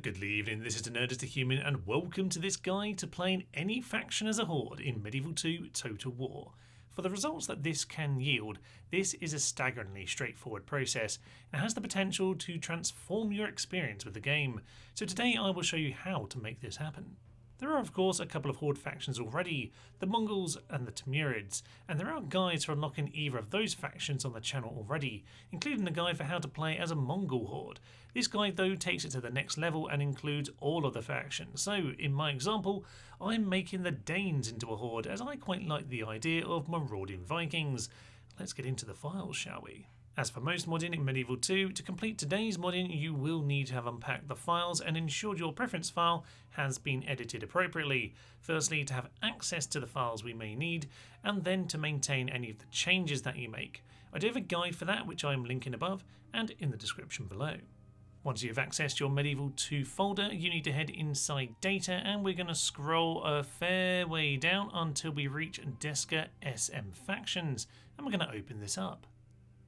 Good evening, this is the Nerd is the Human, and welcome to this guide to playing any faction as a horde in Medieval 2 Total War. For the results that this can yield, this is a staggeringly straightforward process and has the potential to transform your experience with the game. So today I will show you how to make this happen. There are of course a couple of horde factions already, the Mongols and the Timurids, and there are guides for unlocking either of those factions on the channel already, including the guide for how to play as a Mongol horde. This guide though takes it to the next level and includes all of the factions, so in my example I'm making the Danes into a horde as I quite like the idea of marauding Vikings. Let's get into the files, shall we? As for most modding in Medieval 2, to complete today's modding you will need to have unpacked the files and ensured your preference file has been edited appropriately. Firstly, to have access to the files we may need, and then to maintain any of the changes that you make. I do have a guide for that which I am linking above and in the description below. Once you've accessed your Medieval 2 folder, you need to head inside Data, and we're going to scroll a fair way down until we reach Deska SM Factions, and we're going to open this up.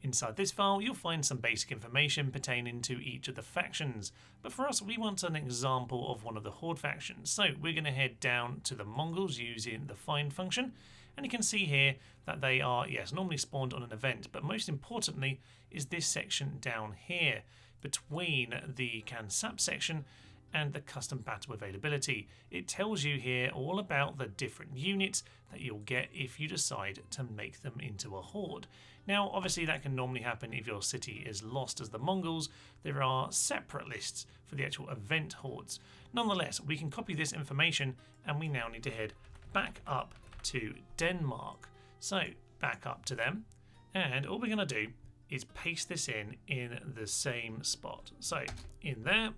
Inside this file you'll find some basic information pertaining to each of the factions, but for us we want an example of one of the horde factions, so we're going to head down to the Mongols using the find function, and you can see here that they are, yes, normally spawned on an event, but most importantly is this section down here between the Kansap section and the custom battle availability. It tells you here all about the different units that you'll get if you decide to make them into a horde. Now obviously that can normally happen if your city is lost as the Mongols. There are separate lists for the actual event hordes. Nonetheless, we can copy this information and we now need to head back up to Denmark. So back up to them, and all we're going to do is paste this in the same spot. So in there.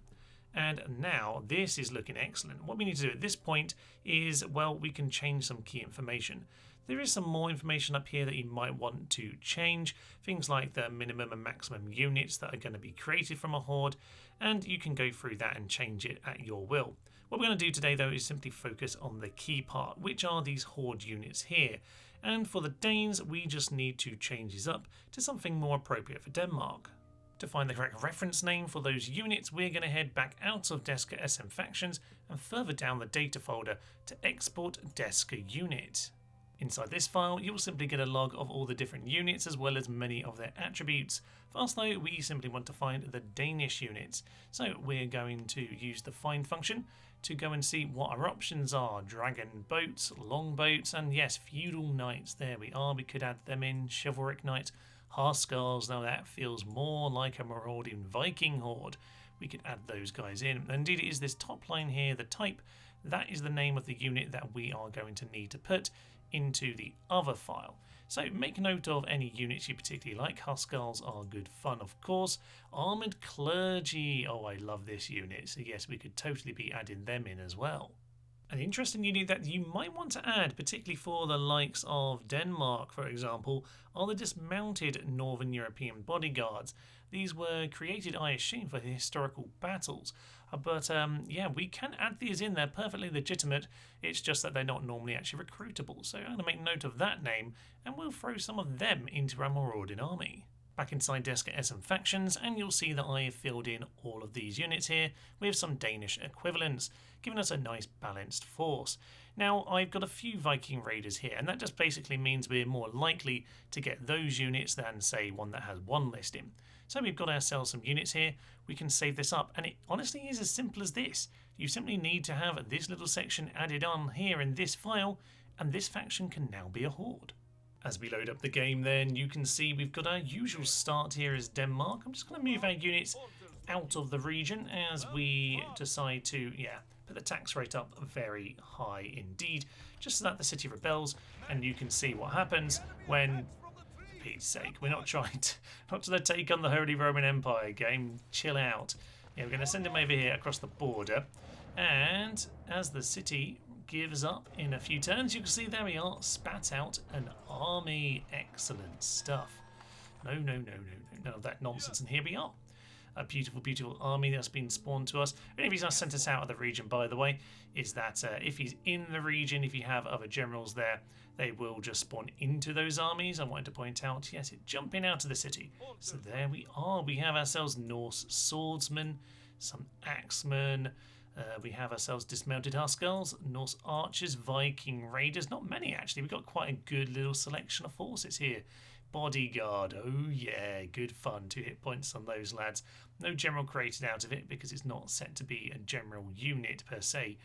And now this is looking excellent. What we need to do at this point is, well, we can change some key information. There is some more information up here that you might want to change. Things like the minimum and maximum units that are going to be created from a horde. And you can go through that and change it at your will. What we're going to do today though is simply focus on the key part, which are these horde units here. And for the Danes, we just need to change these up to something more appropriate for Denmark. To find the correct reference name for those units, we're going to head back out of Deska SM Factions and further down the data folder to export Deska Unit. Inside this file, you'll simply get a log of all the different units as well as many of their attributes. For us though, we simply want to find the Danish units. So we're going to use the find function to go and see what our options are. Dragon boats, longboats, and yes, feudal knights. There we are, we could add them in. Chivalric knights. Harskarls, now that feels more like a marauding Viking horde. We could add those guys in. Indeed, it is this top line here, the type, that is the name of the unit that we are going to need to put into the other file. So make note of any units you particularly like. Harskarls are good fun, of course. Armoured Clergy, oh, I love this unit. So yes, we could totally be adding them in as well. An interesting unit that you might want to add, particularly for the likes of Denmark, for example, are the dismounted Northern European bodyguards. These were created, I assume, for historical battles. But yeah, we can add these in. They're perfectly legitimate. It's just that they're not normally actually recruitable. So I'm going to make note of that name, and we'll throw some of them into our marauding army. Back inside Deska SM Factions, and you'll see that I have filled in all of these units here with some Danish equivalents, giving us a nice balanced force. Now I've got a few Viking raiders here, and that just basically means we're more likely to get those units than say one that has one listing. So we've got ourselves some units here, we can save this up, and it honestly is as simple as this. You simply need to have this little section added on here in this file, and this faction can now be a horde. As we load up the game then, you can see we've got our usual start here as Denmark. I'm just going to move our units out of the region as we decide to, put the tax rate up very high indeed, just so that the city rebels, and you can see what happens when, for Pete's sake, we're not trying to take on the Holy Roman Empire game, chill out. Yeah, we're going to send them over here across the border, and as the city gives up in a few turns, you can see there we are, spat out an army. Excellent stuff. No, none of that nonsense, and here we are. A beautiful, beautiful army that's been spawned to us. The only reason I sent us out of the region, by the way, is that if he's in the region, if you have other generals there, they will just spawn into those armies. I wanted to point out, yes, it's jumping out of the city. So there we are. We have ourselves Norse swordsmen. some axemen. We have ourselves dismounted Huskars, Norse archers, Viking raiders. Not many actually. We've got quite a good little selection of forces here. Bodyguard, oh yeah, good fun. 2 hit points on those lads. No general created out of it because it's not set to be a general unit per se,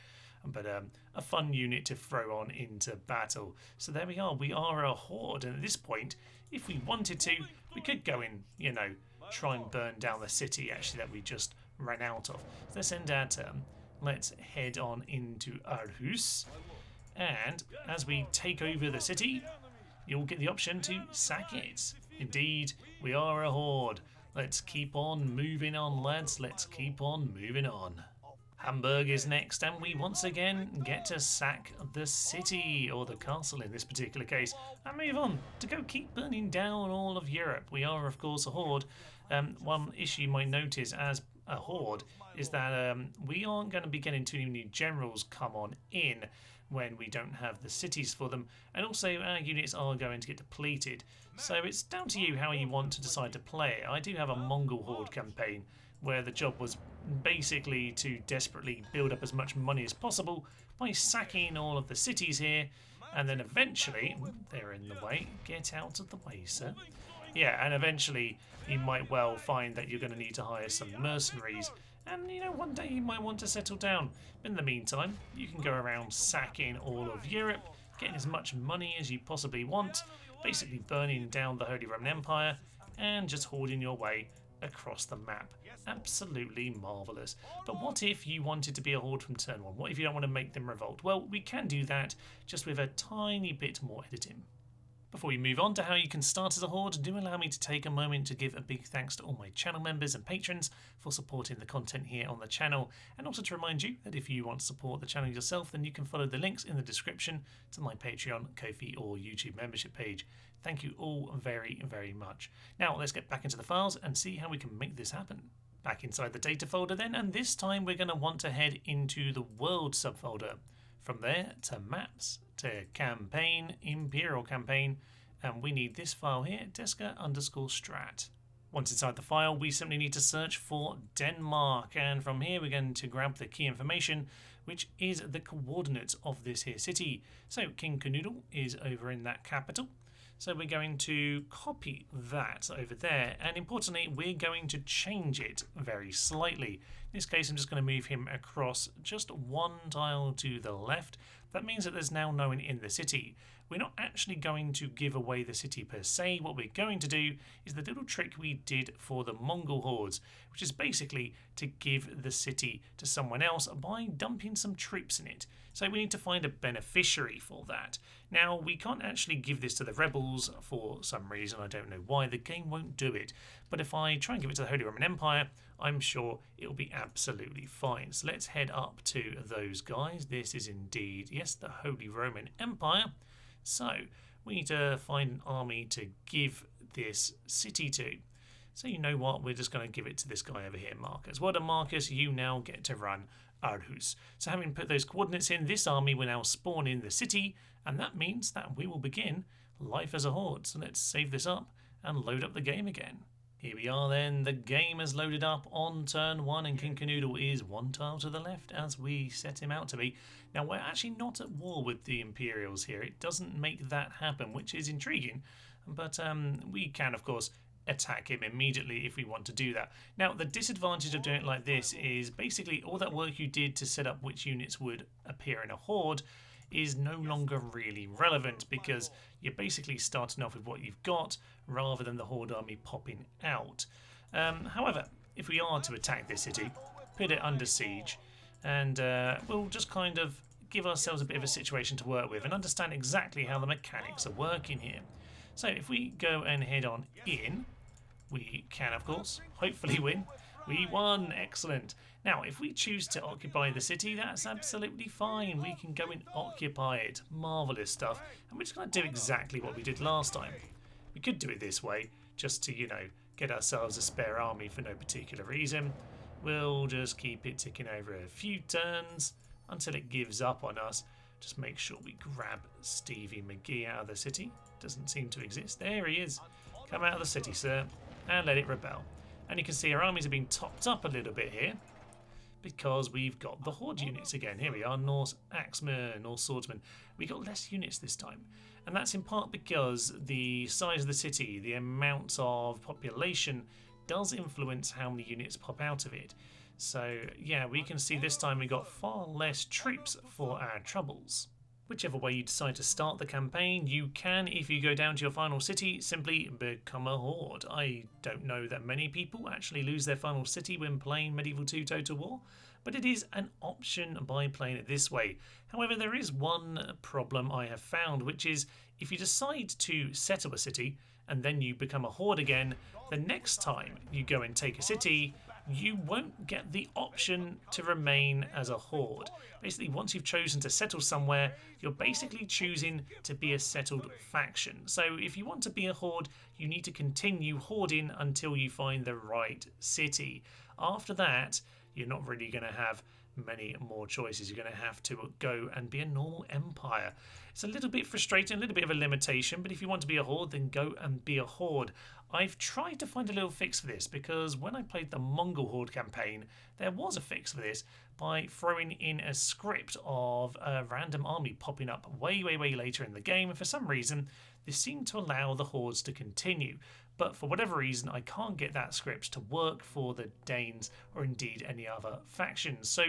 but a fun unit to throw on into battle. So there we are a horde, and at this point, if we wanted to, we could go in, you know, try and burn down the city actually that we just ran out of. So let's end our turn. Let's head on into Aarhus, and as we take over the city, you'll get the option to sack it. Indeed, we are a horde. Let's keep on moving on, lads. Let's keep on moving on. Hamburg is next, and we once again get to sack the city, or the castle in this particular case, and move on to go keep burning down all of Europe. We are, of course, a horde. One issue you might notice as a horde is that we aren't going to be getting too many generals come on in when we don't have the cities for them, and also our units are going to get depleted. So it's down to you how you want to decide to play it. I do have a Mongol horde campaign where the job was basically to desperately build up as much money as possible by sacking all of the cities here, and then eventually, they're in the way, get out of the way, sir. Yeah, and eventually you might well find that you're going to need to hire some mercenaries, and you know, one day you might want to settle down. In the meantime, you can go around sacking all of Europe, getting as much money as you possibly want, basically burning down the Holy Roman Empire, and just hoarding your way across the map. Absolutely marvellous. But what if you wanted to be a horde from turn 1? What if you don't want to make them revolt? Well, we can do that, just with a tiny bit more editing. Before we move on to how you can start as a horde, do allow me to take a moment to give a big thanks to all my channel members and patrons for supporting the content here on the channel, and also to remind you that if you want to support the channel yourself, then you can follow the links in the description to my Patreon, Ko-fi or YouTube membership page. Thank you all very, very much. Now let's get back into the files and see how we can make this happen. Back inside the data folder then, and this time we're going to want to head into the world subfolder. From there to maps, to campaign, imperial campaign, and we need this file here, Deska_strat. Once inside the file, we simply need to search for Denmark, and from here we're going to grab the key information, which is the coordinates of this here city. So King Canoodle is over in that capital. So we're going to copy that over there, and importantly, we're going to change it very slightly. In this case, I'm just going to move him across just 1 tile to the left. That means that there's now no one in the city. We're not actually going to give away the city per se. What we're going to do is the little trick we did for the Mongol hordes, which is basically to give the city to someone else by dumping some troops in it. So we need to find a beneficiary for that. Now, we can't actually give this to the rebels for some reason. I don't know why. The game won't do it. But if I try and give it to the Holy Roman Empire, I'm sure it'll be absolutely fine. So let's head up to those guys. This is indeed, yes, the Holy Roman Empire. So we need to find an army to give this city to. So you know what, we're just going to give it to this guy over here, Marcus. Well done, Marcus, you now get to run Aarhus. So having put those coordinates in, this army will now spawn in the city, and that means that we will begin life as a horde. So let's save this up and load up the game again. Here we are then, the game has loaded up on turn 1, and King Canoodle is 1 tile to the left as we set him out to be. Now we're actually not at war with the Imperials here. It doesn't make that happen, which is intriguing, but we can of course attack him immediately if we want to do that. Now the disadvantage of doing it like this is basically all that work you did to set up which units would appear in a horde is no longer really relevant, because you're basically starting off with what you've got rather than the horde army popping out. However, if we are to attack this city, put it under siege, and we'll just kind of give ourselves a bit of a situation to work with and understand exactly how the mechanics are working here. So if we go and head on in, we can of course hopefully win. We won, excellent. Now if we choose to occupy the city, that's absolutely fine. We can go and occupy it, marvellous stuff, and we're just going to do exactly what we did last time. We could do it this way, just to, you know, get ourselves a spare army for no particular reason. We'll just keep it ticking over a few turns until it gives up on us. Just make sure we grab Stevie McGee out of the city. Doesn't seem to exist. There he is. Come out of the city, sir, and let it rebel. And you can see our armies are being topped up a little bit here. because we've got the Horde units again. Here we are, Norse Axemen, Norse Swordsmen. We got less units this time. And that's in part because the size of the city, the amount of population, does influence how many units pop out of it. So yeah, we can see this time we got far less troops for our troubles. Whichever way you decide to start the campaign, you can, if you go down to your final city, simply become a Horde. I don't know that many people actually lose their final city when playing Medieval 2 Total War, but it is an option by playing it this way. However, there is one problem I have found, which is if you decide to settle a city and then you become a Horde again, the next time you go and take a city, you won't get the option to remain as a Horde. Basically, once you've chosen to settle somewhere, you're basically choosing to be a settled faction. So if you want to be a Horde, you need to continue hoarding until you find the right city. After that, you're not really going to have many more choices. You're going to have to go and be a normal empire. It's a little bit frustrating, a little bit of a limitation, but if you want to be a Horde, then go and be a Horde. I've tried to find a little fix for this because when I played the Mongol Horde campaign, there was a fix for this by throwing in a script of a random army popping up way later in the game, and for some reason this seemed to allow the Hordes to continue. But for whatever reason, I can't get that script to work for the Danes or indeed any other factions. So,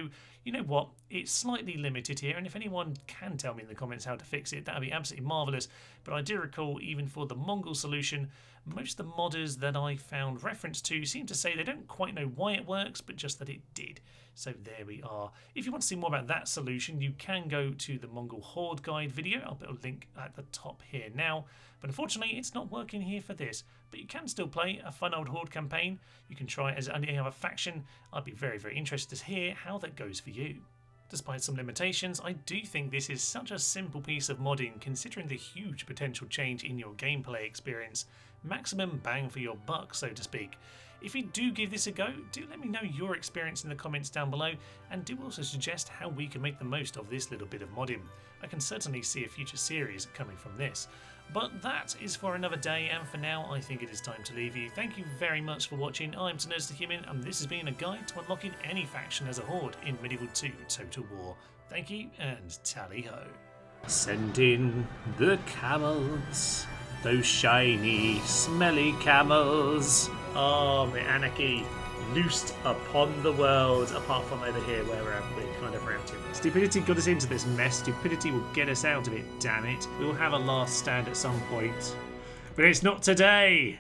you know what? It's slightly limited here, and if anyone can tell me in the comments how to fix it, that would be absolutely marvellous. But I do recall, even for the Mongol solution, most of the modders that I found reference to seem to say they don't quite know why it works, but just that it did. So there we are. If you want to see more about that solution, you can go to the Mongol Horde guide video. I'll put a link at the top here now. But unfortunately, it's not working here for this. But you can still play a fun old Horde campaign. You can try it as any other faction. I'd be very interested to hear how that goes for you. Despite some limitations, I do think this is such a simple piece of modding considering the huge potential change in your gameplay experience. Maximum bang for your buck, so to speak. If you do give this a go, do let me know your experience in the comments down below, and do also suggest how we can make the most of this little bit of modding. I can certainly see a future series coming from this. But that is for another day, and for now I think it is time to leave you. Thank you very much for watching. I'm Nerds the Human, and this has been a guide to unlocking any faction as a Horde in Medieval 2 Total War. Thank you, and tally-ho. Send in the camels, those shiny, smelly camels. Oh, the anarchy loosed upon the world, apart from over here where we're kind of routed. Stupidity got us into this mess. Stupidity will get us out of it, damn it. We'll have a last stand at some point. But it's not today!